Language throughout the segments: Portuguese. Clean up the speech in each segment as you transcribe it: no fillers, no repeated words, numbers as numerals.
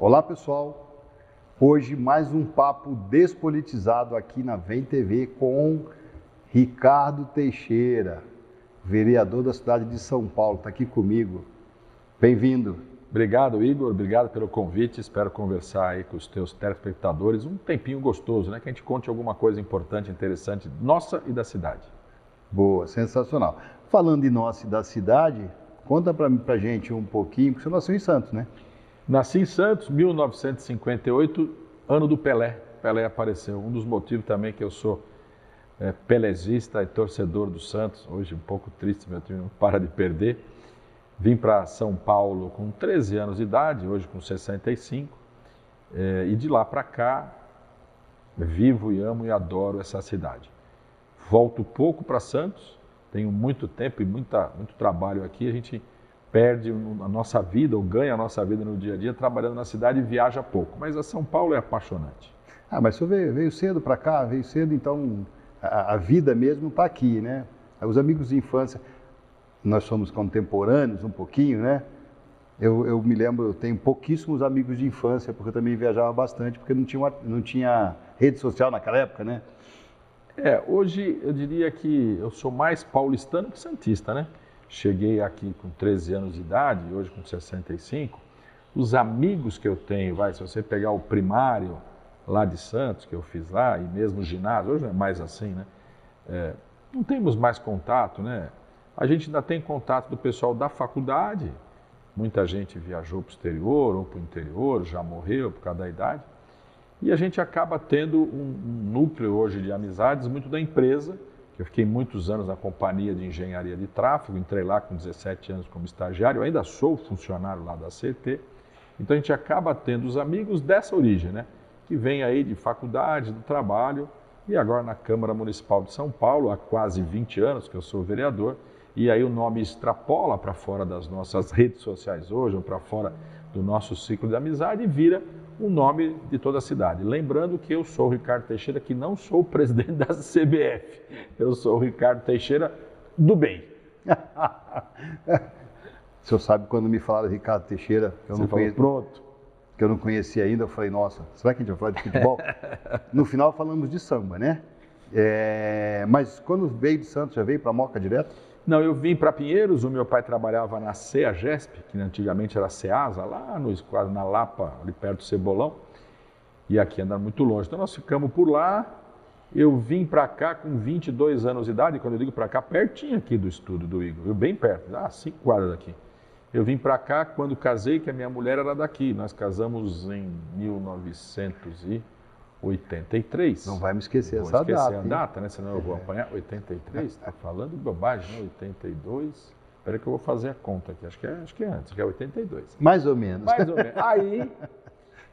Olá pessoal, hoje mais um papo despolitizado aqui na Vem TV com Ricardo Teixeira, vereador da cidade de São Paulo, está aqui comigo. Bem-vindo. Obrigado, Igor, obrigado pelo convite, espero conversar aí com os teus telespectadores, um tempinho gostoso, né? Que a gente conte alguma coisa importante, interessante, nossa e da cidade. Boa, sensacional. Falando de nossa e da cidade, conta pra gente um pouquinho, porque você nasceu em Santos, né? Nasci em Santos, 1958, ano do Pelé. Pelé apareceu. Um dos motivos também que eu sou pelezista e torcedor do Santos. Hoje um pouco triste, meu time não para de perder. Vim para São Paulo com 13 anos de idade, hoje com 65. E de lá para cá, vivo e amo e adoro essa cidade. Volto pouco para Santos, tenho muito tempo e muito trabalho aqui. A gente perde a nossa vida ou ganha a nossa vida no dia a dia trabalhando na cidade e viaja pouco. Mas a São Paulo é apaixonante. Ah, mas o senhor veio cedo para cá, veio cedo, então a vida mesmo está aqui, né? Os amigos de infância, nós somos contemporâneos um pouquinho, né? Eu me lembro, eu tenho pouquíssimos amigos de infância, porque eu também viajava bastante, porque não tinha rede social naquela época, né? Hoje eu diria que eu sou mais paulistano que santista, né? Cheguei aqui com 13 anos de idade, hoje com 65. Os amigos que eu tenho, se você pegar o primário lá de Santos, que eu fiz lá, e mesmo o ginásio, hoje não é mais assim, né? Não temos mais contato, né? A gente ainda tem contato do pessoal da faculdade, muita gente viajou para o exterior ou para o interior, já morreu por causa da idade. E a gente acaba tendo um núcleo hoje de amizades muito da empresa. Eu fiquei muitos anos na companhia de engenharia de tráfego, entrei lá com 17 anos como estagiário, eu ainda sou funcionário lá da CT. Então a gente acaba tendo os amigos dessa origem, né? Que vem aí de faculdade, do trabalho, e agora na Câmara Municipal de São Paulo, há quase 20 anos que eu sou vereador, e aí o nome extrapola para fora das nossas redes sociais hoje, ou para fora do nosso ciclo de amizade, e vira o nome de toda a cidade. Lembrando que eu sou o Ricardo Teixeira, que não sou o presidente da CBF. Eu sou o Ricardo Teixeira do bem. O senhor sabe quando me falaram Ricardo Teixeira, que eu Você não falou, conheço, pronto. que eu não conhecia ainda, eu falei, nossa, será que a gente vai falar de futebol? No final falamos de samba, né? Mas quando veio de Santos, já veio para Moca direto? Não, eu vim para Pinheiros, o meu pai trabalhava na CEAGESP, que antigamente era CEASA, lá quase na Lapa, ali perto do Cebolão, e aqui anda muito longe. Então nós ficamos por lá, eu vim para cá com 22 anos de idade, quando eu digo para cá, pertinho aqui do estúdio do Igor, bem perto, 5 quadras daqui. Eu vim para cá quando casei, que a minha mulher era daqui, nós casamos em 1983. Não vai me esquecer essa data. Vou esquecer a data, né? Senão eu vou apanhar. 83? Está falando bobagem, né? 82. Espera que eu vou fazer a conta aqui. Acho que é antes, acho que é 82. Mais ou menos. Mais ou menos.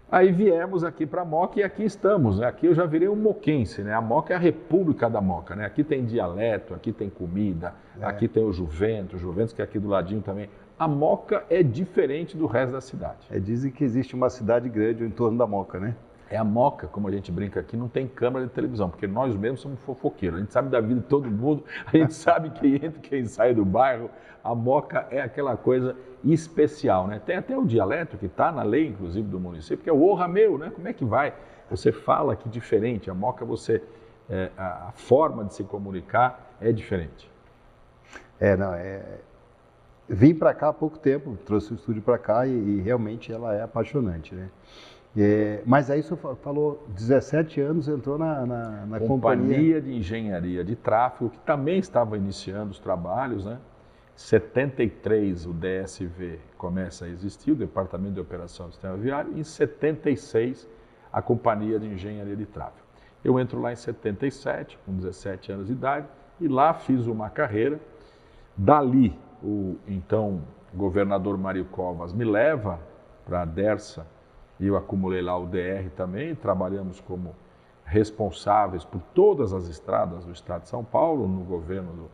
Aí viemos aqui para a Moca e aqui estamos, né? Aqui eu já virei um moquense, né? A Moca é a República da Moca, né? Aqui tem dialeto, aqui tem comida, aqui tem o Juventus que é aqui do ladinho também. A Moca é diferente do resto da cidade. Dizem que existe uma cidade grande em torno da Moca, né? A Moca, como a gente brinca aqui, não tem câmera de televisão, porque nós mesmos somos fofoqueiros. A gente sabe da vida de todo mundo, a gente sabe quem entra, quem sai do bairro. A Moca é aquela coisa especial, né? Tem até o dialeto que está na lei, inclusive, do município, que é o orra meu, né? Como é que vai? Você fala que diferente. A Moca, a forma de se comunicar é diferente. Vim para cá há pouco tempo, trouxe o estúdio para cá e realmente ela é apaixonante, né? Mas aí o senhor falou, 17 anos, entrou na Companhia de Engenharia de Tráfego, que também estava iniciando os trabalhos, né? 73 o DSV começa a existir, o Departamento de Operação do Sistema Viário, e em 76 a Companhia de Engenharia de Tráfego. Eu entro lá em 77, com 17 anos de idade, e lá fiz uma carreira. Dali, o então governador Mário Covas me leva para a Dersa, e eu acumulei lá o DR também, trabalhamos como responsáveis por todas as estradas do estado de São Paulo, no governo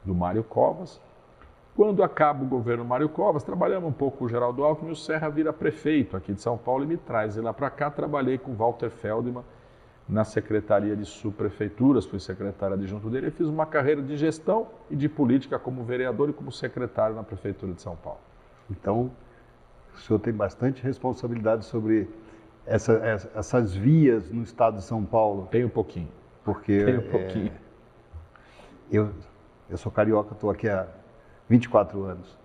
do Mário Covas. Quando acaba o governo Mário Covas, trabalhamos um pouco com o Geraldo Alckmin, e o Serra vira prefeito aqui de São Paulo e me traz lá para cá. Trabalhei com o Walter Feldman na Secretaria de Subprefeituras, fui secretário adjunto dele, e fiz uma carreira de gestão e de política como vereador e como secretário na Prefeitura de São Paulo. Então, o senhor tem bastante responsabilidade sobre essas vias no estado de São Paulo. Tem um pouquinho. Porque Tem um pouquinho. Eu sou carioca, estou aqui há 24 anos.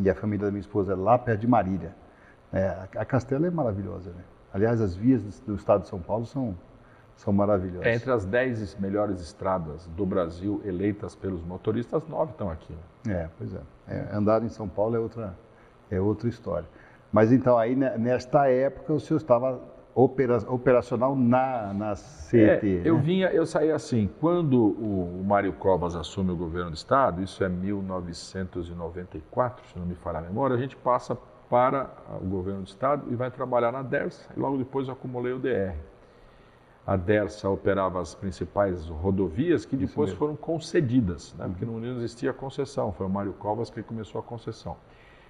E a família da minha esposa é lá perto de Marília. A Castela é maravilhosa, né? Aliás, as vias do estado de São Paulo são maravilhosas. Entre as 10 melhores estradas do Brasil eleitas pelos motoristas, 9 estão aqui. Né? Pois é. Andar em São Paulo é outra história. Mas então, aí nesta época, o senhor estava operacional na CET. Eu saí assim, quando o Mário Covas assume o governo do estado, isso é 1994, se não me falhar a memória, a gente passa para o governo do estado e vai trabalhar na Dersa, e logo depois eu acumulei o DR. A Dersa operava as principais rodovias que depois foram concedidas, né? Porque não existia concessão, foi o Mário Covas que começou a concessão.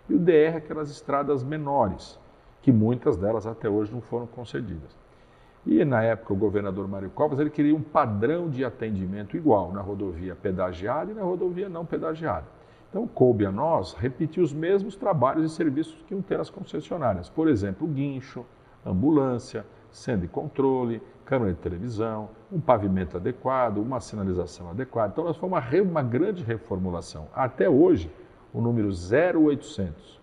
E o DR, aquelas estradas menores, que muitas delas até hoje não foram concedidas. E na época o governador Mário Covas ele queria um padrão de atendimento igual na rodovia pedagiada e na rodovia não pedagiada. Então coube a nós repetir os mesmos trabalhos e serviços que iam ter as concessionárias. Por exemplo, guincho, ambulância, centro de controle, câmera de televisão, um pavimento adequado, uma sinalização adequada. Então nós foi uma grande reformulação. Até hoje, o número 0800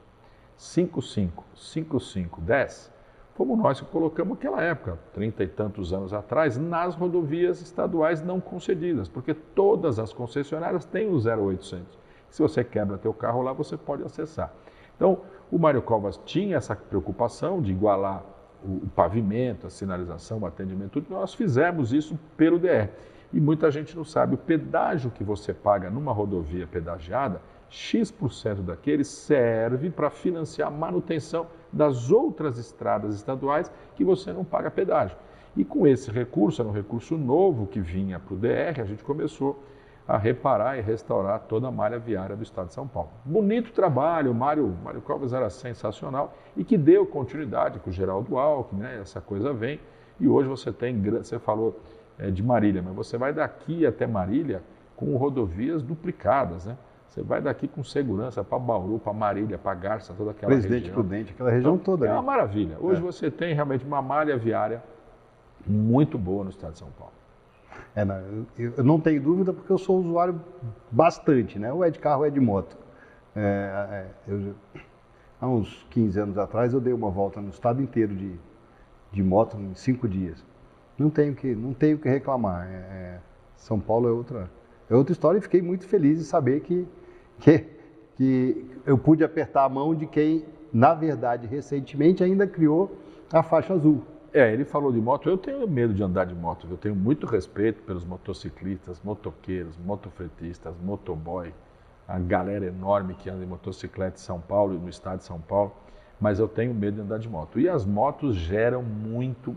55 55 10 fomos nós que colocamos naquela época, 30 e tantos anos atrás, nas rodovias estaduais não concedidas, porque todas as concessionárias têm o 0800. Se você quebra teu carro lá, você pode acessar. Então, o Mário Covas tinha essa preocupação de igualar o pavimento, a sinalização, o atendimento, tudo. Nós fizemos isso pelo DR. E muita gente não sabe, o pedágio que você paga numa rodovia pedagiada, X% daquele serve para financiar a manutenção das outras estradas estaduais que você não paga pedágio. E com esse recurso, era um recurso novo que vinha para o DR, a gente começou a reparar e restaurar toda a malha viária do estado de São Paulo. Bonito trabalho, o Mário Covas era sensacional e que deu continuidade com o Geraldo Alckmin, né? Essa coisa vem. E hoje você falou de Marília, mas você vai daqui até Marília com rodovias duplicadas, né? Você vai daqui com segurança para Bauru, para Marília, para Garça, toda aquela Presidente região. Prudente, aquela região então, toda. É uma maravilha. Hoje você tem realmente uma malha viária muito boa no estado de São Paulo. Eu não tenho dúvida porque eu sou usuário bastante, né? Ou é de carro ou é de moto. Há uns 15 anos atrás eu dei uma volta no estado inteiro de moto em 5 dias. Não tenho que reclamar. São Paulo é outra história e fiquei muito feliz de saber que eu pude apertar a mão de quem, na verdade, recentemente ainda criou a faixa azul. Ele falou de moto, eu tenho medo de andar de moto, eu tenho muito respeito pelos motociclistas, motoqueiros, motofretistas, motoboy, a galera enorme que anda em motocicleta em São Paulo e no estado de São Paulo, mas eu tenho medo de andar de moto. E as motos geram muito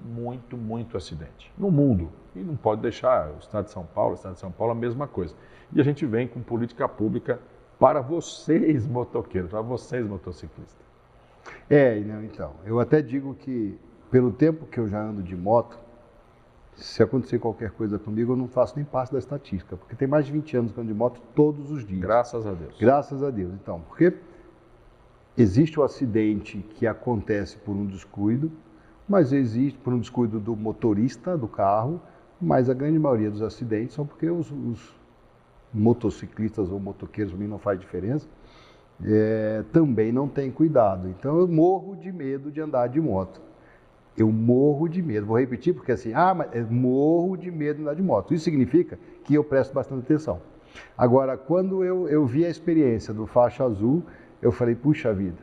acidente no mundo. E não pode deixar o estado de São Paulo a mesma coisa. E a gente vem com política pública para vocês motoqueiros, para vocês motociclistas. Então, eu até digo que pelo tempo que eu já ando de moto, se acontecer qualquer coisa comigo, eu não faço nem parte da estatística, porque tem mais de 20 anos que eu ando de moto todos os dias. Graças a Deus. Graças a Deus. Então, porque existe o acidente que acontece por um descuido, mas existe por um descuido do motorista do carro, mas a grande maioria dos acidentes são porque os motociclistas ou motoqueiros, para mim não faz diferença, também não têm cuidado. Então eu morro de medo de andar de moto. Eu morro de medo. Vou repetir porque assim, mas eu morro de medo de andar de moto. Isso significa que eu presto bastante atenção. Agora, quando eu vi a experiência do faixa azul, eu falei, puxa vida.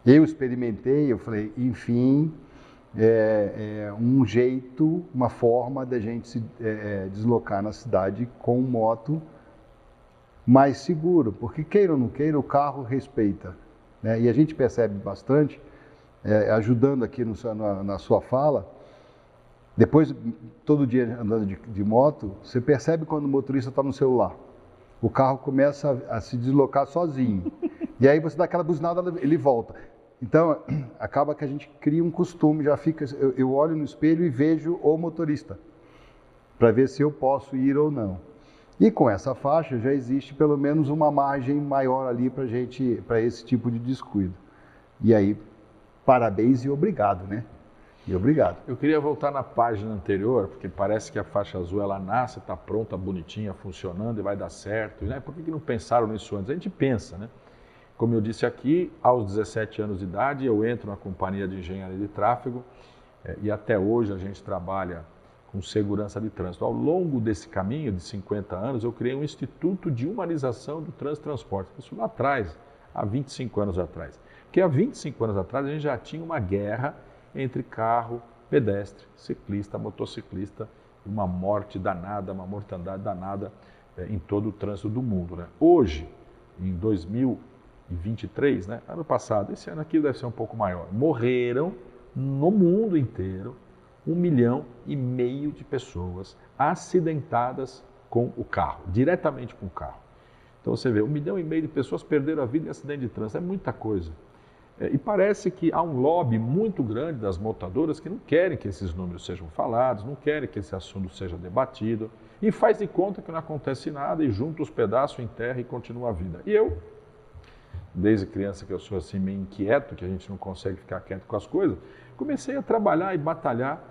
Eu experimentei, eu falei, enfim, um jeito, uma forma da gente se deslocar na cidade com moto mais seguro, porque queira ou não queira, o carro respeita, né? E a gente percebe bastante, ajudando aqui na sua fala, depois, todo dia andando de moto, você percebe quando o motorista está no celular. O carro começa a se deslocar sozinho. E aí você dá aquela buzinada, ele volta. Então, acaba que a gente cria um costume, eu olho no espelho e vejo o motorista, para ver se eu posso ir ou não. E com essa faixa já existe pelo menos uma margem maior ali para esse tipo de descuido. E aí parabéns e obrigado, né? E obrigado. Eu queria voltar na página anterior, porque parece que a faixa azul ela nasce, está pronta, bonitinha, funcionando e vai dar certo. Né? Por que não pensaram nisso antes? A gente pensa, né? Como eu disse aqui, aos 17 anos de idade eu entro na companhia de engenharia de tráfego e até hoje a gente trabalha com segurança de trânsito. Ao longo desse caminho de 50 anos eu criei um Instituto de Humanização do Trânsito e Transporte. Isso lá atrás, há 25 anos atrás. Porque há 25 anos atrás a gente já tinha uma guerra entre carro, pedestre, ciclista, motociclista, uma morte danada, uma mortandade danada em todo o trânsito do mundo. Né? Hoje, em 2023, né? Ano passado, esse ano aqui deve ser um pouco maior, morreram no mundo inteiro 1,5 milhão de pessoas acidentadas com o carro, diretamente com o carro. Então você vê, 1,5 milhão de pessoas perderam a vida em acidente de trânsito, é muita coisa. E parece que há um lobby muito grande das montadoras que não querem que esses números sejam falados, não querem que esse assunto seja debatido e faz de conta que não acontece nada e junta os pedaços em terra e continua a vida. E eu, desde criança que eu sou assim meio inquieto, que a gente não consegue ficar quieto com as coisas, comecei a trabalhar e batalhar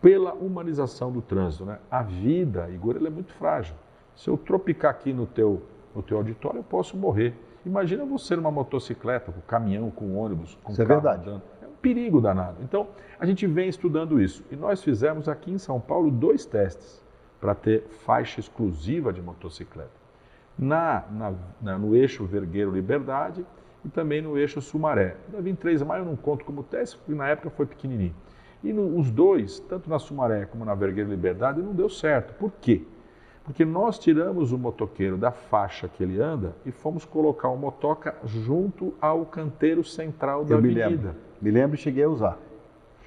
pela humanização do trânsito. Né? A vida, Igor, ela é muito frágil. Se eu tropicar aqui no teu auditório, eu posso morrer. Imagina você numa motocicleta, com caminhão, com ônibus, com isso carro é verdade. andando. É um perigo danado. Então, a gente vem estudando isso. E nós fizemos aqui em São Paulo 2 testes para ter faixa exclusiva de motocicleta. No eixo Vergueiro Liberdade e também no eixo Sumaré. Na 23 de maio eu não conto como teste, porque na época foi pequenininho. E os dois, tanto na Sumaré como na Vergueiro Liberdade, não deu certo. Por quê? Porque nós tiramos o motoqueiro da faixa que ele anda e fomos colocar o motoca junto ao canteiro central da avenida. Me lembro e cheguei a usar.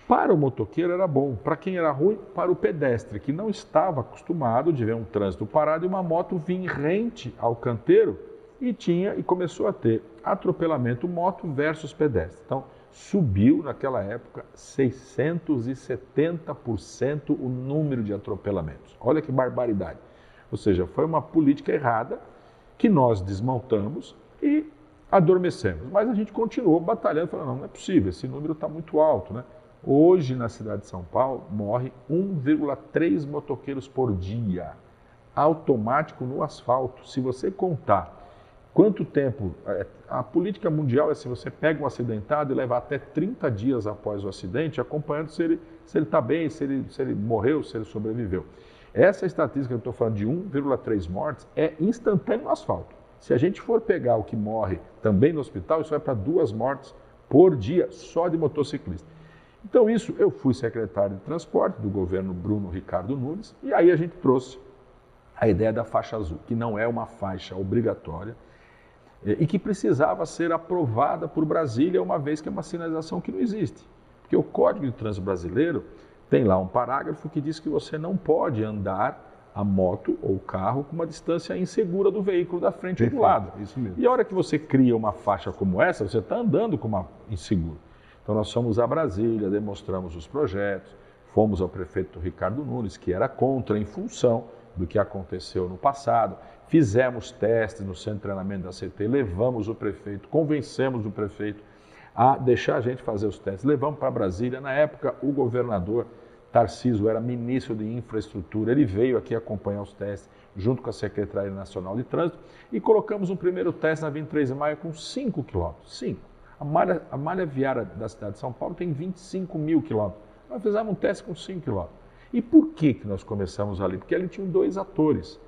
Para o motoqueiro era bom, para quem era ruim, para o pedestre, que não estava acostumado de ver um trânsito parado e uma moto vir rente ao canteiro e começou a ter atropelamento moto versus pedestre. Então, subiu naquela época 670% o número de atropelamentos. Olha que barbaridade. Ou seja, foi uma política errada que nós desmontamos e adormecemos. Mas a gente continuou batalhando, falando, não é possível, esse número está muito alto. Né? Hoje, na cidade de São Paulo, morre 1,3 motoqueiros por dia, automático no asfalto. Se você contar quanto tempo, a política mundial é se você pega um acidentado e leva até 30 dias após o acidente, acompanhando se ele está bem, se ele morreu, se ele sobreviveu. Essa estatística que eu estou falando de 1,3 mortes é instantâneo no asfalto. Se a gente for pegar o que morre também no hospital, isso vai para 2 mortes por dia só de motociclista. Então isso, eu fui secretário de transporte do governo Bruno Ricardo Nunes e aí a gente trouxe a ideia da faixa azul, que não é uma faixa obrigatória e que precisava ser aprovada por Brasília, uma vez que é uma sinalização que não existe. Porque o Código de Trânsito Brasileiro tem lá um parágrafo que diz que você não pode andar a moto ou carro com uma distância insegura do veículo da frente ou do lado. Isso mesmo. E a hora que você cria uma faixa como essa, você está andando com uma insegura. Então nós fomos a Brasília, demonstramos os projetos, fomos ao prefeito Ricardo Nunes, que era contra em função do que aconteceu no passado, fizemos testes no centro de treinamento da CT, levamos o prefeito, convencemos o prefeito a deixar a gente fazer os testes, levamos para Brasília. Na época o governador Tarcísio era ministro de infraestrutura, ele veio aqui acompanhar os testes junto com a Secretaria Nacional de Trânsito e colocamos um primeiro teste na 23 de maio com 5 quilômetros. 5. A malha viária da cidade de São Paulo tem 25 mil quilômetros. Nós fizemos um teste com 5 quilômetros. E por que nós começamos ali? Porque ali tinham 2 atores.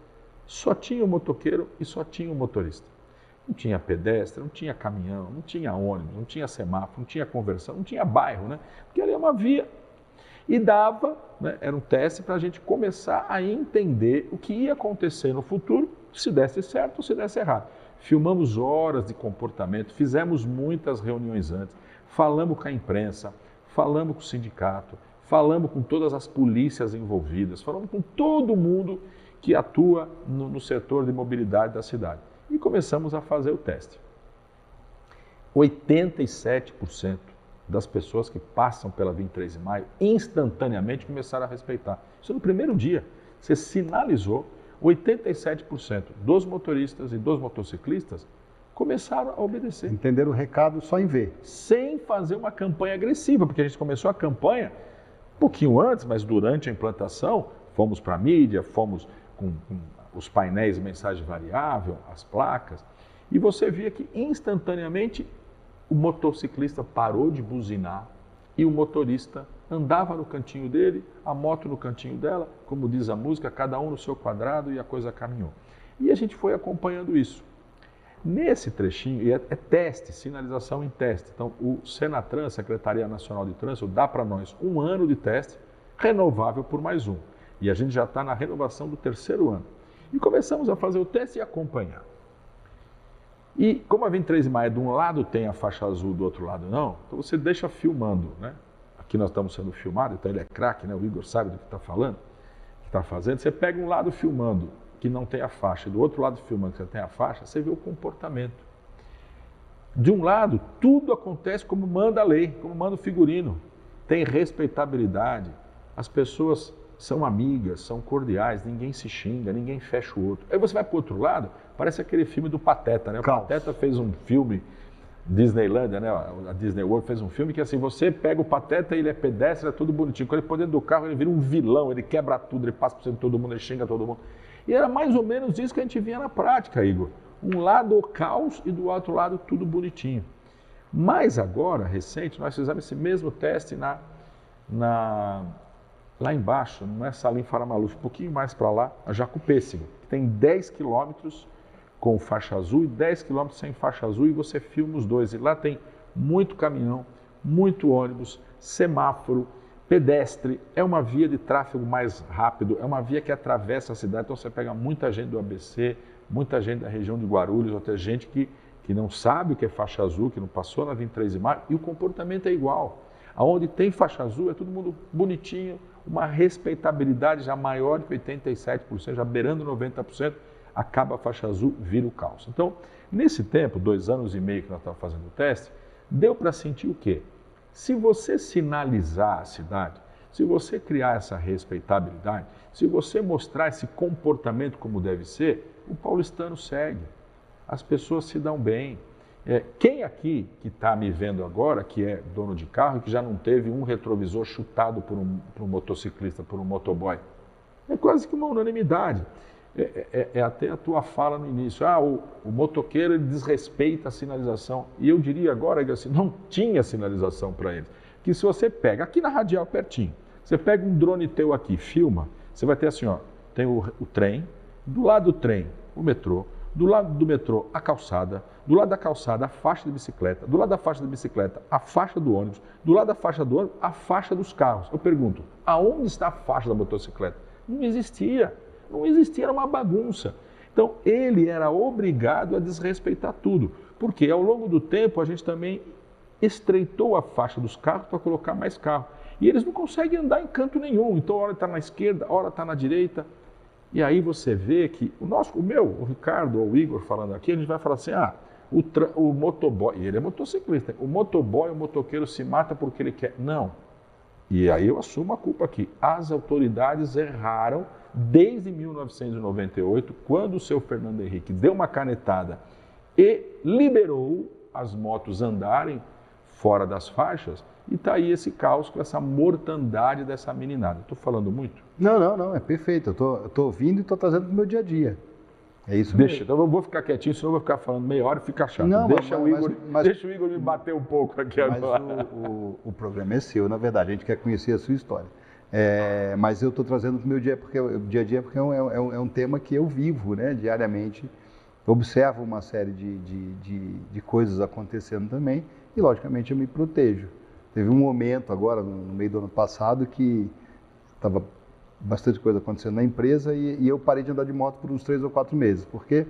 Só tinha o motoqueiro e só tinha o motorista. Não tinha pedestre, não tinha caminhão, não tinha ônibus, não tinha semáforo, não tinha conversão, não tinha bairro, né? Porque ali é uma via. E dava, né, era um teste para a gente começar a entender o que ia acontecer no futuro, se desse certo ou se desse errado. Filmamos horas de comportamento, fizemos muitas reuniões antes, falamos com a imprensa, falamos com o sindicato, falamos com todas as polícias envolvidas, falamos com todo mundo que atua no setor de mobilidade da cidade. E começamos a fazer o teste. 87% das pessoas que passam pela 23 de maio instantaneamente começaram a respeitar. Isso no primeiro dia. Você sinalizou, 87% dos motoristas e dos motociclistas começaram a obedecer. Entenderam o recado só em ver. Sem fazer uma campanha agressiva, porque a gente começou a campanha um pouquinho antes, mas durante a implantação, fomos para a mídia, fomos com os painéis de mensagem variável, as placas, e você via que instantaneamente o motociclista parou de buzinar e o motorista andava no cantinho dele, a moto no cantinho dela, como diz a música, cada um no seu quadrado, e a coisa caminhou. E a gente foi acompanhando isso. Nesse trechinho, e é teste, sinalização em teste, então o Senatran, Secretaria Nacional de Trânsito, dá para nós 1 ano de teste, renovável por mais 1. E a gente já está na renovação do 3º ano. E começamos a fazer o teste e acompanhar. E como a 23 de maio de um lado tem a faixa azul, do outro lado não, então você deixa filmando, né? Aqui nós estamos sendo filmados, então ele é craque, né? O Igor sabe do que está falando, que está fazendo. Você pega um lado filmando que não tem a faixa, e do outro lado filmando que você tem a faixa, você vê o comportamento. De um lado, tudo acontece como manda a lei, como manda o figurino. Tem respeitabilidade, as pessoas são amigas, são cordiais, ninguém se xinga, ninguém fecha o outro. Aí você vai para o outro lado, parece aquele filme do Pateta, né? O Pateta fez um filme, Disneylândia, né? A Disney World fez um filme que assim, você pega o Pateta, ele é pedestre, é tudo bonitinho. Quando ele põe dentro do carro, ele vira um vilão, ele quebra tudo, ele passa por cima de todo mundo, ele xinga todo mundo. E era mais ou menos isso que a gente via na prática, Igor. Um lado o caos e do outro lado tudo bonitinho. Mas agora, recente, nós fizemos esse mesmo teste lá embaixo, não é Salim Faramaluf, um pouquinho mais para lá, a Jacupêssego, que tem 10 quilômetros com faixa azul e 10 quilômetros sem faixa azul, e você filma os dois. E lá tem muito caminhão, muito ônibus, semáforo, pedestre, é uma via de tráfego mais rápido, é uma via que atravessa a cidade, então você pega muita gente do ABC, muita gente da região de Guarulhos, até gente que não sabe o que é faixa azul, que não passou na 23 de maio, e o comportamento é igual. Aonde tem faixa azul é todo mundo bonitinho, uma respeitabilidade já maior de 87%, já beirando 90%, acaba a faixa azul, vira o caos. Então, nesse tempo, 2 anos e meio que nós estamos fazendo o teste, deu para sentir o quê? Se você sinalizar a cidade, se você criar essa respeitabilidade, se você mostrar esse comportamento como deve ser, o paulistano segue, as pessoas se dão bem. Quem aqui que está me vendo agora, que é dono de carro e que já não teve um retrovisor chutado por um motociclista, por um motoboy? É quase que uma unanimidade. É até a tua fala no início, o motoqueiro ele desrespeita a sinalização. E eu diria agora que assim, não tinha sinalização para eles. Que se você pega, aqui na Radial pertinho, você pega um drone teu aqui, filma, você vai ter assim, ó, tem o trem, do lado do trem, o metrô, do lado do metrô, a calçada, do lado da calçada, a faixa de bicicleta, do lado da faixa de bicicleta, a faixa do ônibus, do lado da faixa do ônibus, a faixa dos carros. Eu pergunto, aonde está a faixa da motocicleta? Não existia, era uma bagunça. Então, ele era obrigado a desrespeitar tudo, porque ao longo do tempo a gente também estreitou a faixa dos carros para colocar mais carro. E eles não conseguem andar em canto nenhum, então a hora está na esquerda, a hora está na direita. E aí você vê que o Ricardo ou o Igor falando aqui, a gente vai falar assim, o motoboy, e ele é motociclista, o motoboy, o motoqueiro se mata porque ele quer. Não. E aí eu assumo a culpa aqui. As autoridades erraram desde 1998, quando o seu Fernando Henrique deu uma canetada e liberou as motos andarem fora das faixas, e está aí esse caos com essa mortandade dessa meninada. Estou falando muito? Não, é perfeito. Eu estou ouvindo e estou trazendo para o meu dia a dia. É isso mesmo. Deixa, então eu vou ficar quietinho, senão eu vou ficar falando meia hora e fica chato. Não, deixa o Igor me bater um pouco aqui agora. Mas o programa é seu, na verdade, a gente quer conhecer a sua história. Mas eu estou trazendo para o meu dia, porque o dia a dia porque é um tema que eu vivo, né, diariamente. Observo uma série de coisas acontecendo também e, logicamente, eu me protejo. Teve um momento agora, no meio do ano passado, que estava bastante coisa acontecendo na empresa e eu parei de andar de moto por uns 3 ou 4 meses, porque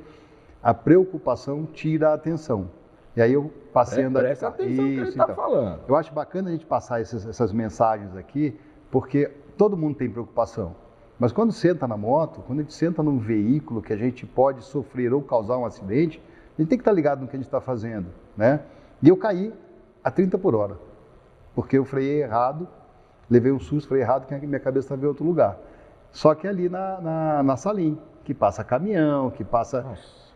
a preocupação tira a atenção. E aí eu passei a andar de carro. Presta atenção no que ele está falando. Eu acho bacana a gente passar essas mensagens aqui, porque todo mundo tem preocupação. Mas quando senta na moto, quando a gente senta num veículo que a gente pode sofrer ou causar um acidente, a gente tem que estar ligado no que a gente está fazendo, né? E eu caí a 30 por hora, porque eu freiei errado, levei um susto, freiei errado, que a minha cabeça estava em outro lugar. Só que ali na Salim, que passa caminhão, que passa... Nossa.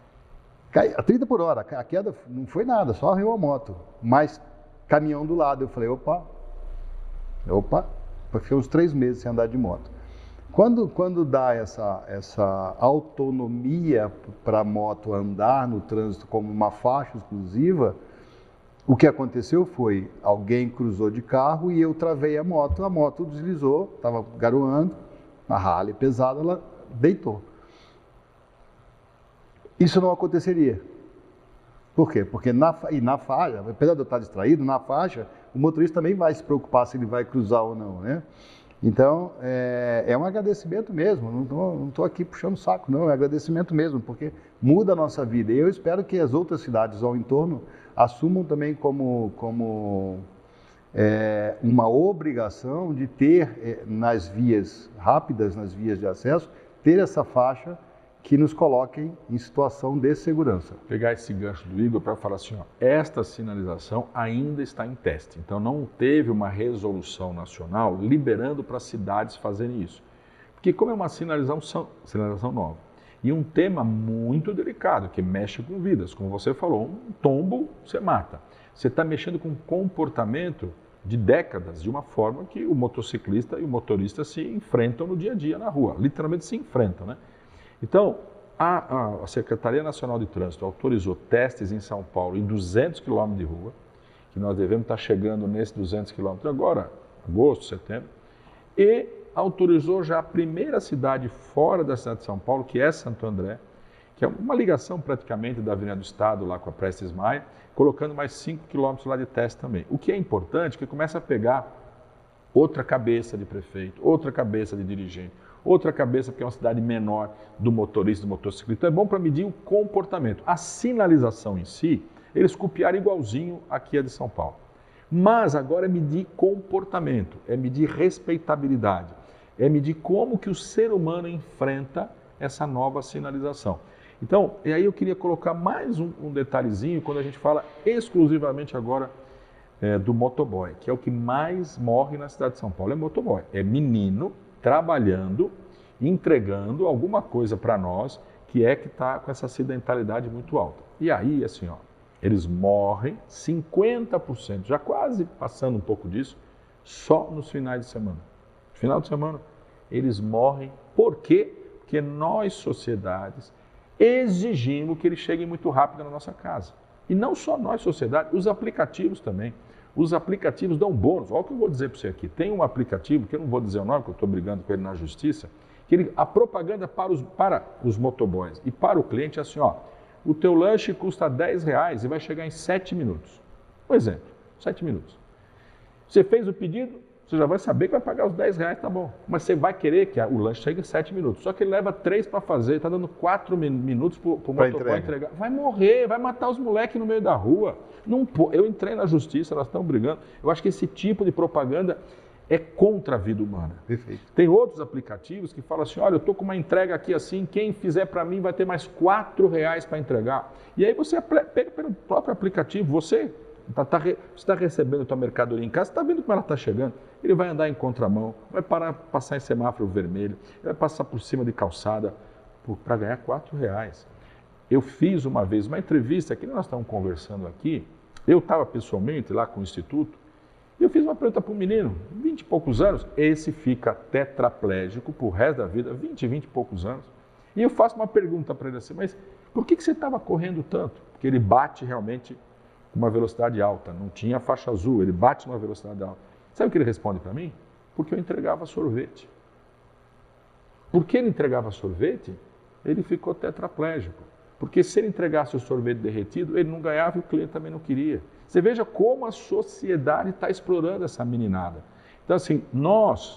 a 30 por hora, a queda não foi nada, só arranhou a moto, mas caminhão do lado. Eu falei, opa, fiquei uns 3 meses sem andar de moto. Quando dá essa autonomia para a moto andar no trânsito como uma faixa exclusiva, o que aconteceu foi, alguém cruzou de carro e eu travei a moto deslizou, estava garoando, a Harley pesada, ela deitou. Isso não aconteceria. Por quê? Porque na faixa, apesar de eu estar distraído, na faixa, o motorista também vai se preocupar se ele vai cruzar ou não, né? Então, é um agradecimento mesmo, não estou aqui puxando o saco, não, é agradecimento mesmo, porque muda a nossa vida. E eu espero que as outras cidades ao entorno assumam também como uma obrigação de ter nas vias rápidas, nas vias de acesso, ter essa faixa que nos coloquem em situação de segurança. Vou pegar esse gancho do Igor para falar assim, ó, essa sinalização ainda está em teste, então não teve uma resolução nacional liberando para as cidades fazerem isso. Porque como é uma sinalização nova, e um tema muito delicado, que mexe com vidas, como você falou, um tombo você mata. Você está mexendo com um comportamento de décadas, de uma forma que o motociclista e o motorista se enfrentam no dia a dia na rua, literalmente se enfrentam, né? Então, a Secretaria Nacional de Trânsito autorizou testes em São Paulo em 200 km de rua, que nós devemos estar chegando nesses 200 km agora, agosto, setembro, e autorizou já a primeira cidade fora da cidade de São Paulo, que é Santo André, que é uma ligação praticamente da Avenida do Estado, lá com a Prestes Maia, colocando mais 5 km lá de teste também. O que é importante, que começa a pegar outra cabeça de prefeito, outra cabeça de dirigente, outra cabeça, porque é uma cidade menor, do motorista, do motociclista. Então é bom para medir o comportamento. A sinalização em si, eles copiaram igualzinho aqui a de São Paulo. Mas agora é medir comportamento, é medir respeitabilidade, é medir como que o ser humano enfrenta essa nova sinalização. Então, e aí eu queria colocar mais um detalhezinho quando a gente fala exclusivamente agora do motoboy, que é o que mais morre na cidade de São Paulo, é motoboy. É menino trabalhando, entregando alguma coisa para nós que está com essa acidentalidade muito alta. E aí, assim, ó, eles morrem 50%, já quase passando um pouco disso, só nos finais de semana. No final de semana, eles morrem. Por quê? Porque nós, sociedades, exigimos que eles cheguem muito rápido na nossa casa. E não só nós, sociedade, os aplicativos também. Os aplicativos dão bônus. Olha o que eu vou dizer para você aqui. Tem um aplicativo, que eu não vou dizer o nome, porque eu estou brigando com ele na justiça, que a propaganda para os motoboys e para o cliente é assim, ó, o teu lanche custa R$10 e vai chegar em 7 minutos. Um exemplo, 7 minutos. Você fez o pedido, você já vai saber que vai pagar os R$10, tá bom. Mas você vai querer que o lanche chegue em 7 minutos. Só que ele leva 3 para fazer, está dando 4 minutos para o motoboy entregar. Vai morrer, vai matar os moleques no meio da rua. Não, eu entrei na justiça, elas estão brigando. Eu acho que esse tipo de propaganda é contra a vida humana. Perfeito. Tem outros aplicativos que falam assim, olha, eu estou com uma entrega aqui assim, quem fizer para mim vai ter mais R$4 para entregar. E aí você pega pelo próprio aplicativo, você está recebendo a tua mercadoria em casa, está vendo como ela está chegando, ele vai andar em contramão, vai passar em semáforo vermelho, vai passar por cima de calçada para ganhar R$4. Eu fiz uma vez uma entrevista, que nós estamos conversando aqui, eu estava pessoalmente lá com o Instituto, e eu fiz uma pergunta para um menino, 20 e poucos anos, esse fica tetraplégico por resto da vida, 20 e poucos anos, e eu faço uma pergunta para ele assim, mas por que você estava correndo tanto? Porque ele bate realmente uma velocidade alta, não tinha faixa azul, ele bate numa velocidade alta. Sabe o que ele responde para mim? Porque eu entregava sorvete. Porque ele entregava sorvete, ele ficou tetraplégico. Porque se ele entregasse o sorvete derretido, ele não ganhava e o cliente também não queria. Você veja como a sociedade está explorando essa meninada. Então assim,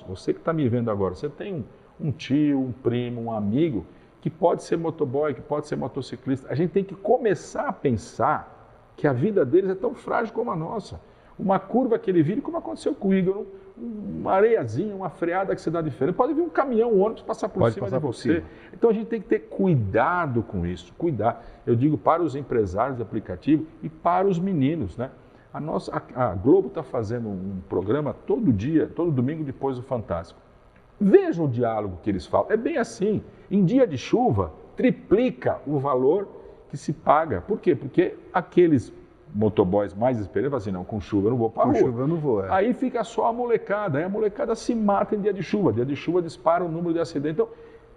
você que está me vendo agora, você tem um tio, um primo, um amigo, que pode ser motoboy, que pode ser motociclista. A gente tem que começar a pensar que a vida deles é tão frágil como a nossa. Uma curva que ele vira, como aconteceu com o Igor, uma areiazinha, uma freada que se dá diferente. Pode vir um caminhão, um ônibus passar por cima de você. Então a gente tem que ter cuidado com isso, cuidar. Eu digo para os empresários de aplicativo e para os meninos, né? A Globo está fazendo um programa todo dia, todo domingo depois do Fantástico. Vejam o diálogo que eles falam. É bem assim, em dia de chuva, triplica o valor que se paga. Por quê? Porque aqueles motoboys mais experientes falam assim, não, com chuva eu não vou para a rua. Com chuva eu não vou, é. Aí fica só a molecada, aí a molecada se mata em dia de chuva dispara o número de acidentes. Então,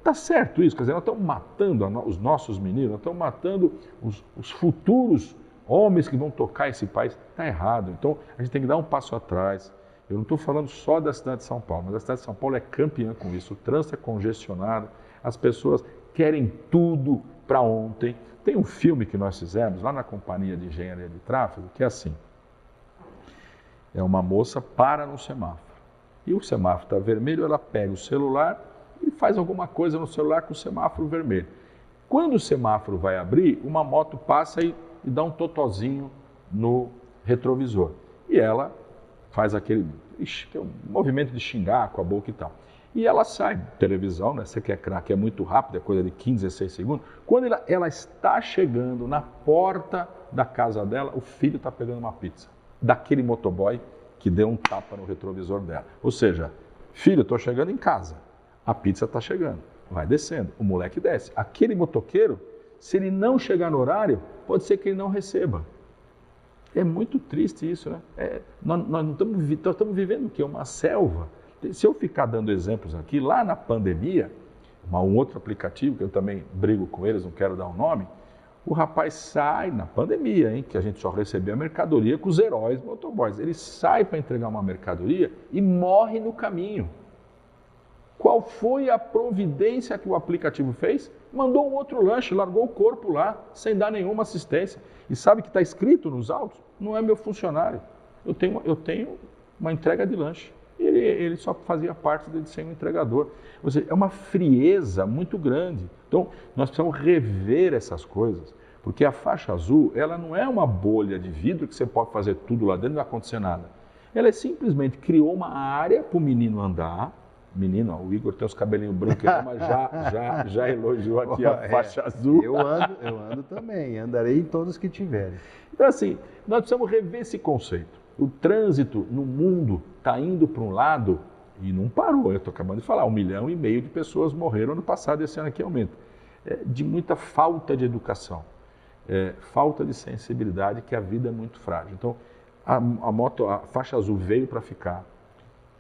tá certo isso, quer dizer, nós estamos matando os nossos meninos, nós estamos matando os futuros homens que vão tocar esse país. Está errado, então a gente tem que dar um passo atrás. Eu não estou falando só da cidade de São Paulo, mas a cidade de São Paulo é campeã com isso. O trânsito é congestionado, as pessoas querem tudo para ontem. Tem um filme que nós fizemos lá na Companhia de Engenharia de Tráfego, que é assim. É uma moça para no semáforo. E o semáforo está vermelho, ela pega o celular e faz alguma coisa no celular com o semáforo vermelho. Quando o semáforo vai abrir, uma moto passa e dá um totozinho no retrovisor. E ela faz aquele movimento de xingar com a boca e tal. E ela sai, televisão, né? Você quer craque, é muito rápido, é coisa de 15, 16 segundos. Quando ela está chegando na porta da casa dela, o filho está pegando uma pizza daquele motoboy que deu um tapa no retrovisor dela. Ou seja, filho, estou chegando em casa, a pizza está chegando, vai descendo, o moleque desce. Aquele motoqueiro, se ele não chegar no horário, pode ser que ele não receba. É muito triste isso, né? Nós estamos vivendo o quê? Uma selva. Se eu ficar dando exemplos aqui, lá na pandemia, um outro aplicativo, que eu também brigo com eles, não quero dar um nome, o rapaz sai na pandemia, hein, que a gente só recebia a mercadoria com os heróis motoboys. Ele sai para entregar uma mercadoria e morre no caminho. Qual foi a providência que o aplicativo fez? Mandou um outro lanche, largou o corpo lá, sem dar nenhuma assistência. E sabe o que está escrito nos autos? Não é meu funcionário. Eu tenho uma entrega de lanche. Ele só fazia parte de ser um entregador. Ou seja, é uma frieza muito grande. Então, nós precisamos rever essas coisas, porque a faixa azul, ela não é uma bolha de vidro que você pode fazer tudo lá dentro e não vai acontecer nada. Ela simplesmente criou uma área para o menino andar. Menino, o Igor tem os cabelinhos brancos, mas já elogiou aqui a faixa azul. Eu ando também, andarei em todos que tiverem. Então, assim, nós precisamos rever esse conceito. O trânsito no mundo está indo para um lado e não parou. Eu estou acabando de falar, 1,5 milhão de pessoas morreram ano passado, esse ano aqui aumenta. De muita falta de educação, falta de sensibilidade, que a vida é muito frágil. Então, a faixa azul veio para ficar.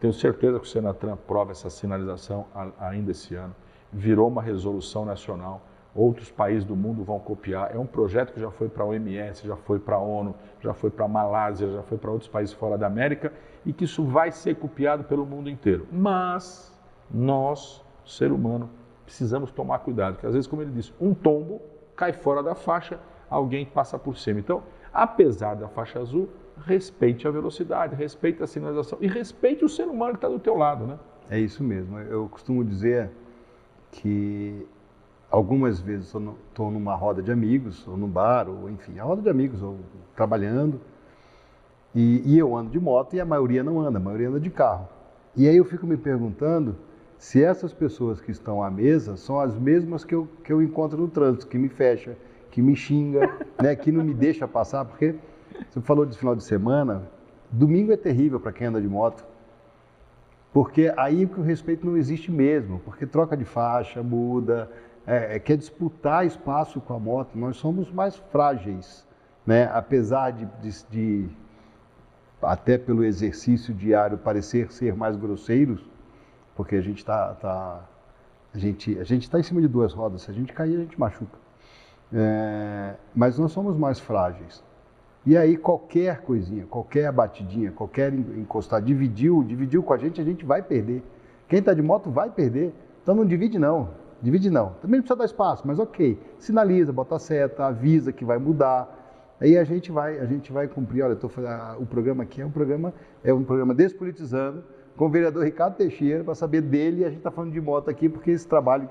Tenho certeza que o Senatran aprova essa sinalização ainda esse ano. Virou uma resolução nacional. Outros países do mundo vão copiar. É um projeto que já foi para a OMS, já foi para a ONU, já foi para a Malásia, já foi para outros países fora da América e que isso vai ser copiado pelo mundo inteiro. Mas nós, ser humano, precisamos tomar cuidado, porque às vezes, como ele disse, um tombo cai fora da faixa, alguém passa por cima. Então, apesar da faixa azul, respeite a velocidade, respeite a sinalização e respeite o ser humano que está do teu lado, né? É isso mesmo. Eu costumo dizer que algumas vezes estou numa roda de amigos, ou no bar, ou enfim, a roda de amigos, ou trabalhando, e eu ando de moto e a maioria não anda, a maioria anda de carro. E aí eu fico me perguntando se essas pessoas que estão à mesa são as mesmas que eu encontro no trânsito, que me fecha, que me xinga, né, que não me deixa passar, porque você falou de final de semana, domingo é terrível para quem anda de moto, porque aí o respeito não existe mesmo, porque troca de faixa, muda, quer disputar espaço com a moto. Nós somos mais frágeis, né? Apesar de até pelo exercício diário parecer ser mais grosseiros, porque a gente está em cima de duas rodas, se a gente cair a gente machuca, mas nós somos mais frágeis. E aí qualquer coisinha, qualquer batidinha, qualquer encostar, dividiu com a gente vai perder. Quem está de moto vai perder, então não divide não. Também precisa dar espaço, mas ok. Sinaliza, bota a seta, avisa que vai mudar. Aí a gente vai cumprir. Olha, o programa aqui é um programa despolitizando, com o vereador Ricardo Teixeira, para saber dele, e a gente está falando de moto aqui, porque esse trabalho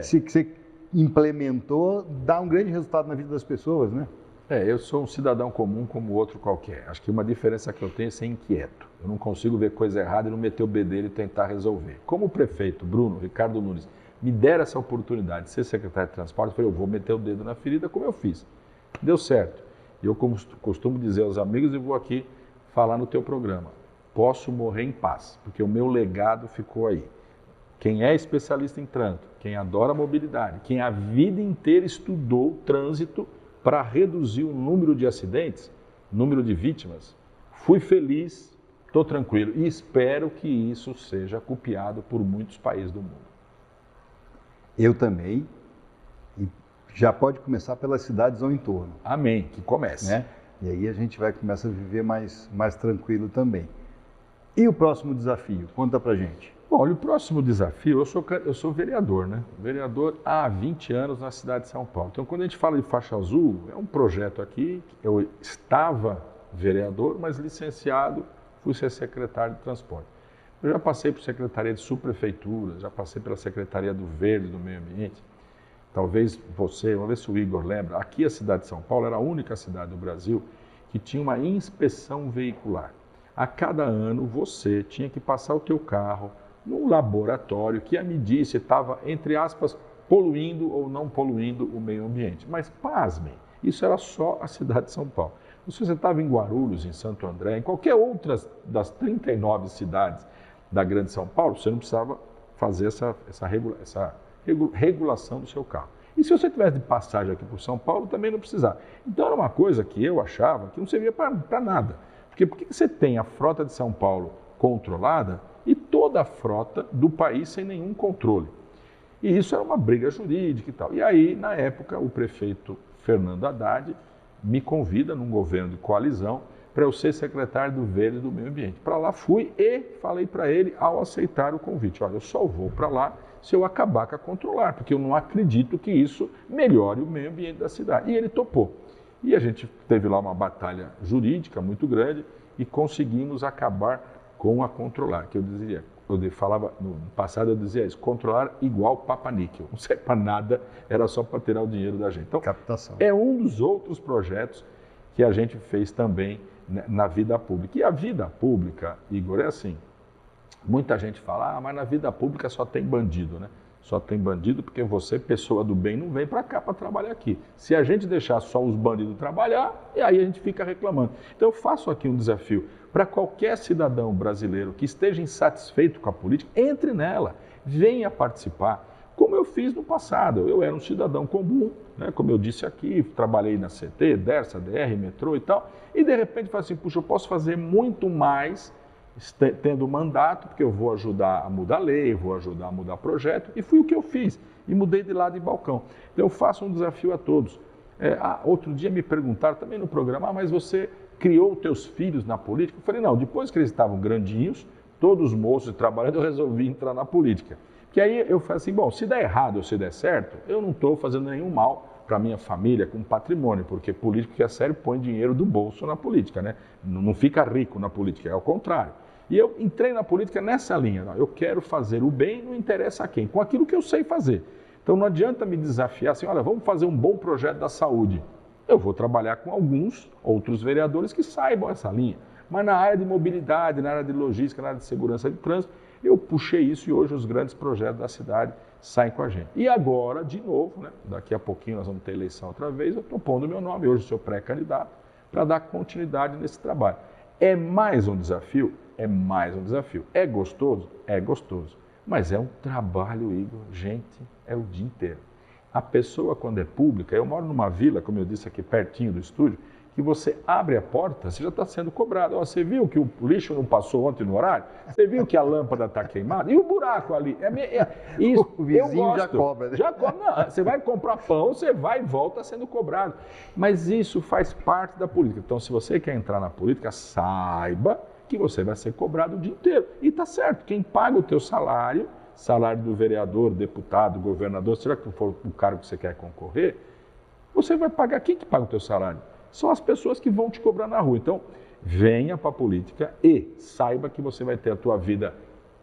que você implementou dá um grande resultado na vida das pessoas, né? Eu sou um cidadão comum como outro qualquer. Acho que uma diferença que eu tenho é ser inquieto. Eu não consigo ver coisa errada e não meter o bedelho e tentar resolver. Como o prefeito Ricardo Nunes, me deram essa oportunidade de ser secretário de transporte, eu falei, eu vou meter o dedo na ferida como eu fiz. Deu certo. E eu costumo dizer aos amigos, e vou aqui falar no teu programa, posso morrer em paz, porque o meu legado ficou aí. quem é especialista em trânsito, quem adora mobilidade, quem a vida inteira estudou trânsito para reduzir o número de acidentes, número de vítimas, fui feliz, estou tranquilo e espero que isso seja copiado por muitos países do mundo. Eu também. E já pode começar pelas cidades ao entorno. Amém, que comece. Né? E aí a gente vai começar a viver mais tranquilo também. E o próximo desafio? Conta pra gente. Bom, olha, o próximo desafio, eu sou vereador, né? Vereador há 20 anos na cidade de São Paulo. Então, quando a gente fala de faixa azul, é um projeto aqui, eu estava vereador, mas licenciado, fui ser secretário de transporte. Eu já passei por secretaria de subprefeitura, já passei pela secretaria do Verde, do Meio Ambiente. Talvez você, vamos ver se o Igor lembra, aqui a cidade de São Paulo era a única cidade do Brasil que tinha uma inspeção veicular. A cada ano você tinha que passar o teu carro num laboratório que ia medir se estava, entre aspas, poluindo ou não poluindo o meio ambiente. Mas pasmem, isso era só a cidade de São Paulo. Se você estava em Guarulhos, em Santo André, em qualquer outra das 39 cidades da Grande São Paulo, você não precisava fazer essa regulação do seu carro. E se você tivesse de passagem aqui por São Paulo, também não precisava. Então era uma coisa que eu achava que não servia para nada. Porque por que você tem a frota de São Paulo controlada e toda a frota do país sem nenhum controle? E isso era uma briga jurídica e tal. E aí, na época, o prefeito Fernando Haddad me convida num governo de coalizão para eu ser secretário do Verde e do Meio Ambiente. Para lá fui e falei para ele, ao aceitar o convite, olha, eu só vou para lá se eu acabar com a controlar, porque eu não acredito que isso melhore o meio ambiente da cidade. E ele topou. E a gente teve lá uma batalha jurídica muito grande e conseguimos acabar com a controlar, que eu falava, no passado eu dizia isso, controlar igual papa-níquel, não serve para nada, era só para tirar o dinheiro da gente. Então, captação. É um dos outros projetos que a gente fez também na vida pública. E a vida pública, Igor, é assim, muita gente fala, mas na vida pública só tem bandido, né? Só tem bandido porque você, pessoa do bem, não vem para cá para trabalhar aqui. Se a gente deixar só os bandidos trabalhar, e aí a gente fica reclamando. Então eu faço aqui um desafio para qualquer cidadão brasileiro que esteja insatisfeito com a política, entre nela, venha participar, como eu fiz no passado. Eu era um cidadão comum, né? Como eu disse aqui, trabalhei na CT, DERSA, DR, metrô e tal, e de repente falei assim, puxa, eu posso fazer muito mais tendo mandato, porque eu vou ajudar a mudar a lei, vou ajudar a mudar projeto, e foi o que eu fiz, e mudei de lado de balcão. Então eu faço um desafio a todos. Outro dia me perguntaram também no programa, mas você criou teus filhos na política? Eu falei, não, depois que eles estavam grandinhos, todos moços trabalhando, eu resolvi entrar na política. Que aí eu falei assim, bom, se der errado ou se der certo, eu não estou fazendo nenhum mal para a minha família com patrimônio, porque político que é sério põe dinheiro do bolso na política, né? Não fica rico na política, é o contrário. E eu entrei na política nessa linha, não, eu quero fazer o bem, não interessa a quem, com aquilo que eu sei fazer. Então não adianta me desafiar assim, olha, vamos fazer um bom projeto da saúde. Eu vou trabalhar com alguns outros vereadores que saibam essa linha. Mas na área de mobilidade, na área de logística, na área de segurança de trânsito, eu puxei isso e hoje os grandes projetos da cidade saem com a gente. E agora, de novo, né, daqui a pouquinho nós vamos ter eleição outra vez, eu estou pondo o meu nome, hoje sou pré-candidato, para dar continuidade nesse trabalho. É mais um desafio? É mais um desafio. É gostoso? É gostoso. Mas é um trabalho, Igor, gente, é o dia inteiro. A pessoa, quando é pública, eu moro numa vila, como eu disse aqui, pertinho do estúdio, que você abre a porta, você já está sendo cobrado. Você viu que o lixo não passou ontem no horário? Você viu que a lâmpada está queimada? E o buraco ali? Isso, o vizinho já cobra. Né? Já cobra. Não, você vai comprar pão, você vai e volta sendo cobrado. Mas isso faz parte da política. Então, se você quer entrar na política, saiba que você vai ser cobrado o dia inteiro. E está certo, quem paga o teu salário, salário do vereador, deputado, governador, seja que for o cargo que você quer concorrer, você vai pagar. Quem que paga o teu salário? São as pessoas que vão te cobrar na rua. Então, venha para a política e saiba que você vai ter a tua vida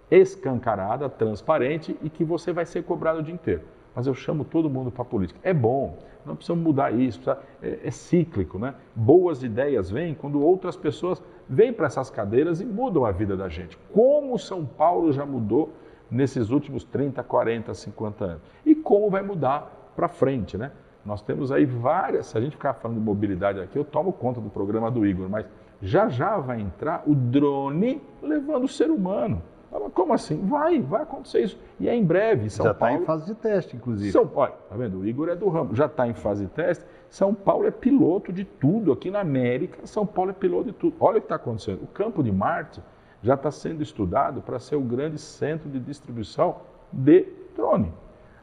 escancarada, transparente e que você vai ser cobrado o dia inteiro. Mas eu chamo todo mundo para a política. É bom, não precisamos mudar isso, é cíclico, né? Boas ideias vêm quando outras pessoas vêm para essas cadeiras e mudam a vida da gente. Como São Paulo já mudou nesses últimos 30, 40, 50 anos. E como vai mudar para frente, né? Nós temos aí várias, se a gente ficar falando de mobilidade aqui, eu tomo conta do programa do Igor, mas já vai entrar o drone levando o ser humano. Mas como assim? Vai acontecer isso. E é em breve. São Já Paulo está em fase de teste, inclusive. Olha, tá vendo? O Igor é do ramo, já está em fase de teste. São Paulo é piloto de tudo. Aqui na América, São Paulo é piloto de tudo. Olha o que está acontecendo. O campo de Marte já está sendo estudado para ser o grande centro de distribuição de drone.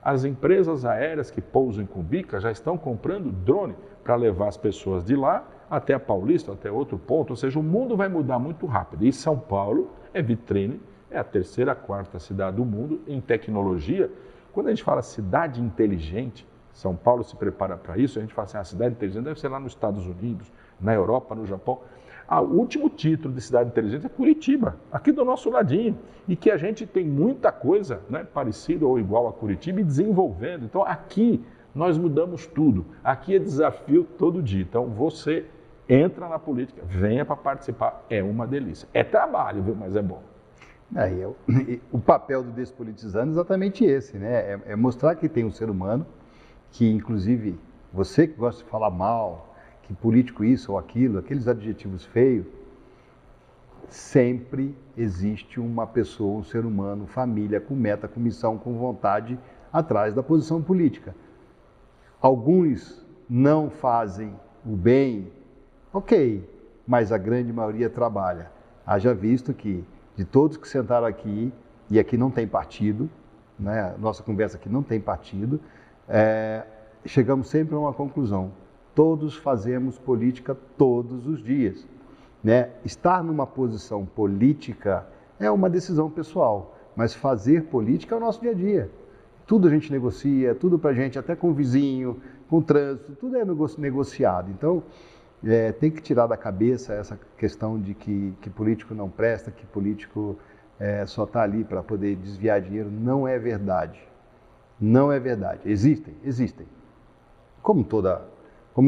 As empresas aéreas que pousam em Cumbica já estão comprando drone para levar as pessoas de lá até a Paulista, até outro ponto. Ou seja, o mundo vai mudar muito rápido. E São Paulo é vitrine, é a terceira, quarta cidade do mundo em tecnologia. Quando a gente fala cidade inteligente, São Paulo se prepara para isso, a gente fala assim, a cidade inteligente deve ser lá nos Estados Unidos, na Europa, no Japão. O último título de cidade inteligente é Curitiba, aqui do nosso ladinho, e que a gente tem muita coisa, né, parecida ou igual a Curitiba e desenvolvendo. Então aqui nós mudamos tudo, aqui é desafio todo dia. Então você entra na política, venha para participar, é uma delícia. É trabalho, viu, mas é bom. O papel do Despolitizando é exatamente esse, né? É mostrar que tem um ser humano, que inclusive você que gosta de falar mal, que político isso ou aquilo, aqueles adjetivos feios, sempre existe uma pessoa, um ser humano, família, com meta, com missão, com vontade, atrás da posição política. Alguns não fazem o bem, ok, mas a grande maioria trabalha. Haja visto que de todos que sentaram aqui, e aqui não tem partido, né? Nossa conversa aqui não tem partido, chegamos sempre a uma conclusão. Todos fazemos política todos os dias, né? Estar numa posição política é uma decisão pessoal, mas fazer política é o nosso dia a dia. Tudo a gente negocia, tudo pra gente, até com o vizinho, com o trânsito, tudo é negociado. Então, tem que tirar da cabeça essa questão de que político não presta, que político só está ali para poder desviar dinheiro. Não é verdade. Não é verdade. Existem. Como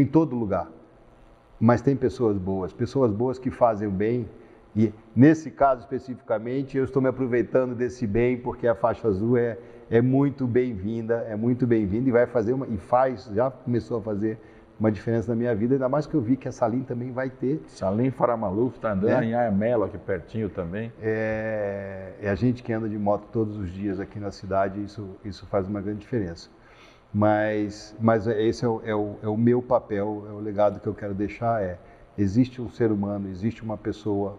em todo lugar. Mas tem pessoas boas que fazem o bem. E nesse caso especificamente, eu estou me aproveitando desse bem porque a faixa azul é muito bem-vinda, e vai fazer já começou a fazer uma diferença na minha vida, ainda mais que eu vi que a Salim também vai ter. Salim Faramaluf está andando em Ayamelo, aqui pertinho também. É a gente que anda de moto todos os dias aqui na cidade, isso faz uma grande diferença. Mas esse é o meu papel, é o legado que eu quero deixar, existe um ser humano, existe uma pessoa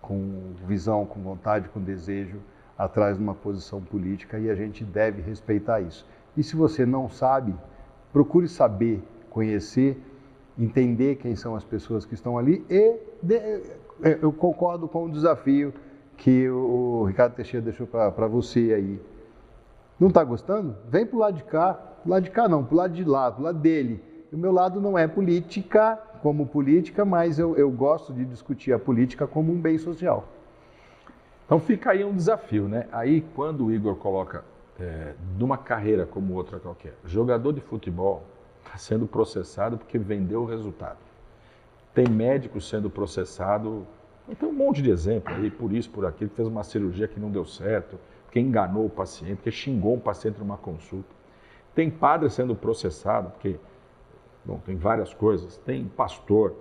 com visão, com vontade, com desejo, atrás de uma posição política, e a gente deve respeitar isso. E se você não sabe, procure saber, conhecer, entender quem são as pessoas que estão ali eu concordo com o desafio que o Ricardo Teixeira deixou para você aí. Não está gostando? Vem para o lado de cá. Para o lado de cá não, para o lado de lá, para o lado dele. O meu lado não é política como política, mas eu gosto de discutir a política como um bem social. Então fica aí um desafio, né? Aí quando o Igor coloca numa carreira como outra qualquer, jogador de futebol está sendo processado porque vendeu o resultado. Tem médico sendo processado, tem um monte de exemplo aí, por isso, por aquilo, que fez uma cirurgia que não deu certo, porque enganou o paciente, porque xingou um paciente numa consulta. Tem padre sendo processado, porque, tem várias coisas, tem pastor,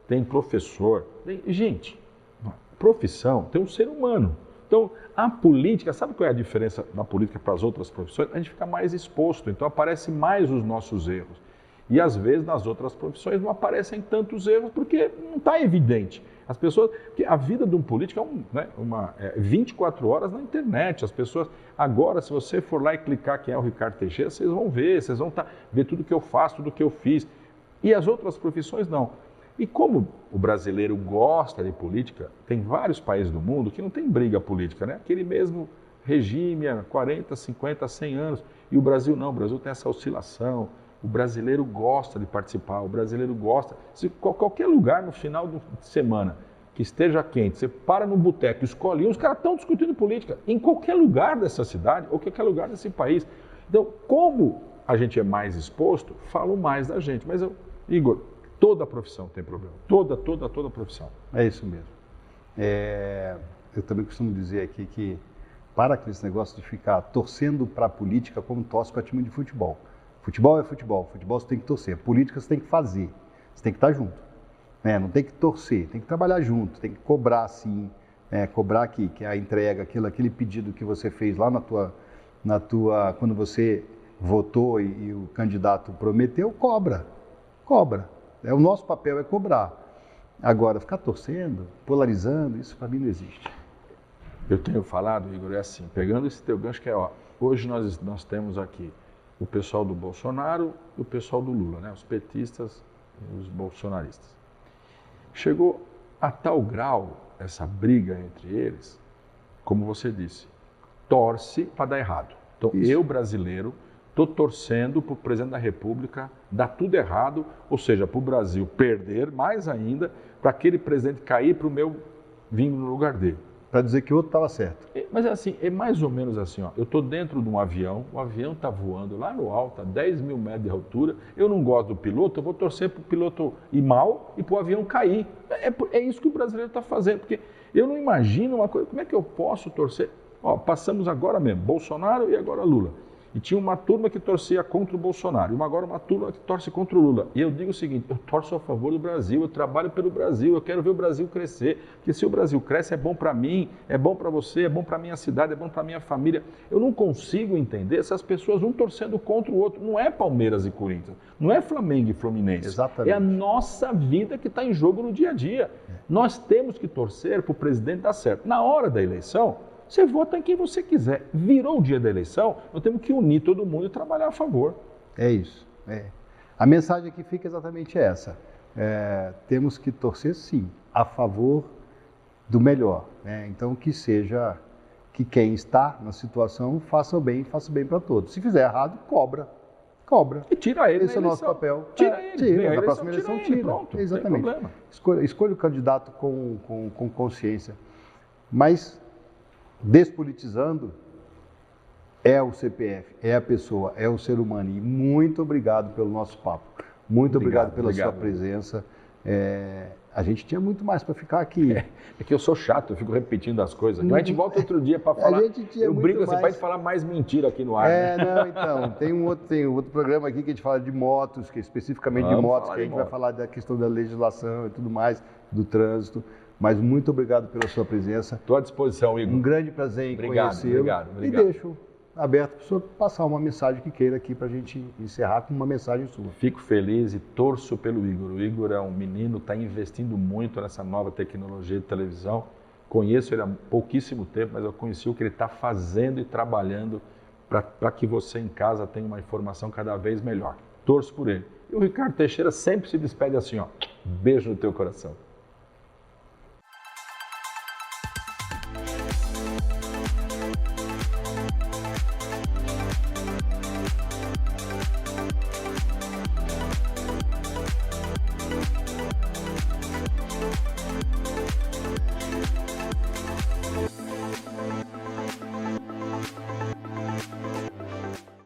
tem professor, gente, profissão, tem um ser humano. Então, a política, sabe qual é a diferença da política para as outras profissões? A gente fica mais exposto, então aparecem mais os nossos erros. E às vezes nas outras profissões não aparecem tantos erros porque não está evidente. As pessoas, porque a vida de um político é 24 horas na internet. As pessoas, agora se você for lá e clicar quem é o Ricardo Teixeira, vocês vão ver, ver tudo que eu faço, tudo que eu fiz. E as outras profissões não. E como o brasileiro gosta de política, tem vários países do mundo que não tem briga política, né? Aquele mesmo regime há 40, 50, 100 anos. E o Brasil não, o Brasil tem essa oscilação. O brasileiro gosta de participar, o brasileiro gosta. Se qualquer lugar no final de semana que esteja quente, você para num boteco, escolhe os caras estão discutindo política em qualquer lugar dessa cidade ou qualquer lugar desse país. Então, como a gente é mais exposto, falam mais da gente. Mas Igor, toda profissão tem problema. Toda profissão. É isso mesmo. Eu também costumo dizer aqui que para com esse negócio de ficar torcendo para a política como torce para time de futebol. Futebol é futebol você tem que torcer. Política você tem que fazer, você tem que estar junto. Não tem que torcer, tem que trabalhar junto, tem que cobrar sim, cobrar que a entrega, aquele pedido que você fez lá quando você votou e o candidato prometeu, cobra. O nosso papel é cobrar. Agora, ficar torcendo, polarizando, isso para mim não existe. Eu tenho falado, Igor, é assim, pegando esse teu gancho que hoje nós temos aqui o pessoal do Bolsonaro e o pessoal do Lula, né? Os petistas e os bolsonaristas. Chegou a tal grau essa briga entre eles, como você disse, torce para dar errado. Então, eu, brasileiro, estou torcendo para o presidente da República dar tudo errado, ou seja, para o Brasil perder mais ainda, para aquele presidente cair para o meu vindo no lugar dele. Para dizer que o outro estava certo. Mas assim, é mais ou menos assim, eu estou dentro de um avião, o avião está voando lá no alto, a 10 mil metros de altura, eu não gosto do piloto, eu vou torcer para o piloto ir mal e para o avião cair. É isso que o brasileiro está fazendo, porque eu não imagino uma coisa, como é que eu posso torcer? Passamos agora mesmo, Bolsonaro e agora Lula. E tinha uma turma que torcia contra o Bolsonaro, agora uma turma que torce contra o Lula. E eu digo o seguinte, eu torço a favor do Brasil, eu trabalho pelo Brasil, eu quero ver o Brasil crescer, porque se o Brasil cresce é bom para mim, é bom para você, é bom para a minha cidade, é bom para a minha família. Eu não consigo entender essas pessoas um torcendo contra o outro. Não é Palmeiras e Corinthians, não é Flamengo e Fluminense. Exatamente. É a nossa vida que está em jogo no dia a dia. Nós temos que torcer para o presidente dar certo. Na hora da eleição, você vota em quem você quiser. Virou o dia da eleição, nós temos que unir todo mundo e trabalhar a favor. É isso. A mensagem que fica exatamente essa. Temos que torcer, sim, a favor do melhor. Então, que quem está na situação faça o bem para todos. Se fizer errado, cobra. E tira ele. Esse é o nosso papel. Tira ele. Na próxima eleição, tira. Pronto, exatamente. Não tem problema. Escolha o candidato com consciência. Mas despolitizando, é o CPF, é a pessoa, é o ser humano. E muito obrigado pelo nosso papo. Muito obrigado pela sua presença. A gente tinha muito mais para ficar aqui. É que eu sou chato, eu fico repetindo as coisas. A gente volta outro dia para falar. Eu brinco, você pode falar mais mentira aqui no ar. Então, tem um outro programa aqui que a gente fala de motos, que especificamente de motos, que a gente vai falar da questão da legislação e tudo mais, do trânsito. Mas muito obrigado pela sua presença. Estou à disposição, Igor. Um grande prazer em conhecê-lo. Obrigado. E deixo aberto para o senhor passar uma mensagem que queira aqui para a gente encerrar com uma mensagem sua. Fico feliz e torço pelo Igor. O Igor é um menino, está investindo muito nessa nova tecnologia de televisão. Conheço ele há pouquíssimo tempo, mas eu conheci o que ele está fazendo e trabalhando para que você em casa tenha uma informação cada vez melhor. Torço por ele. E o Ricardo Teixeira sempre se despede assim, beijo no teu coração.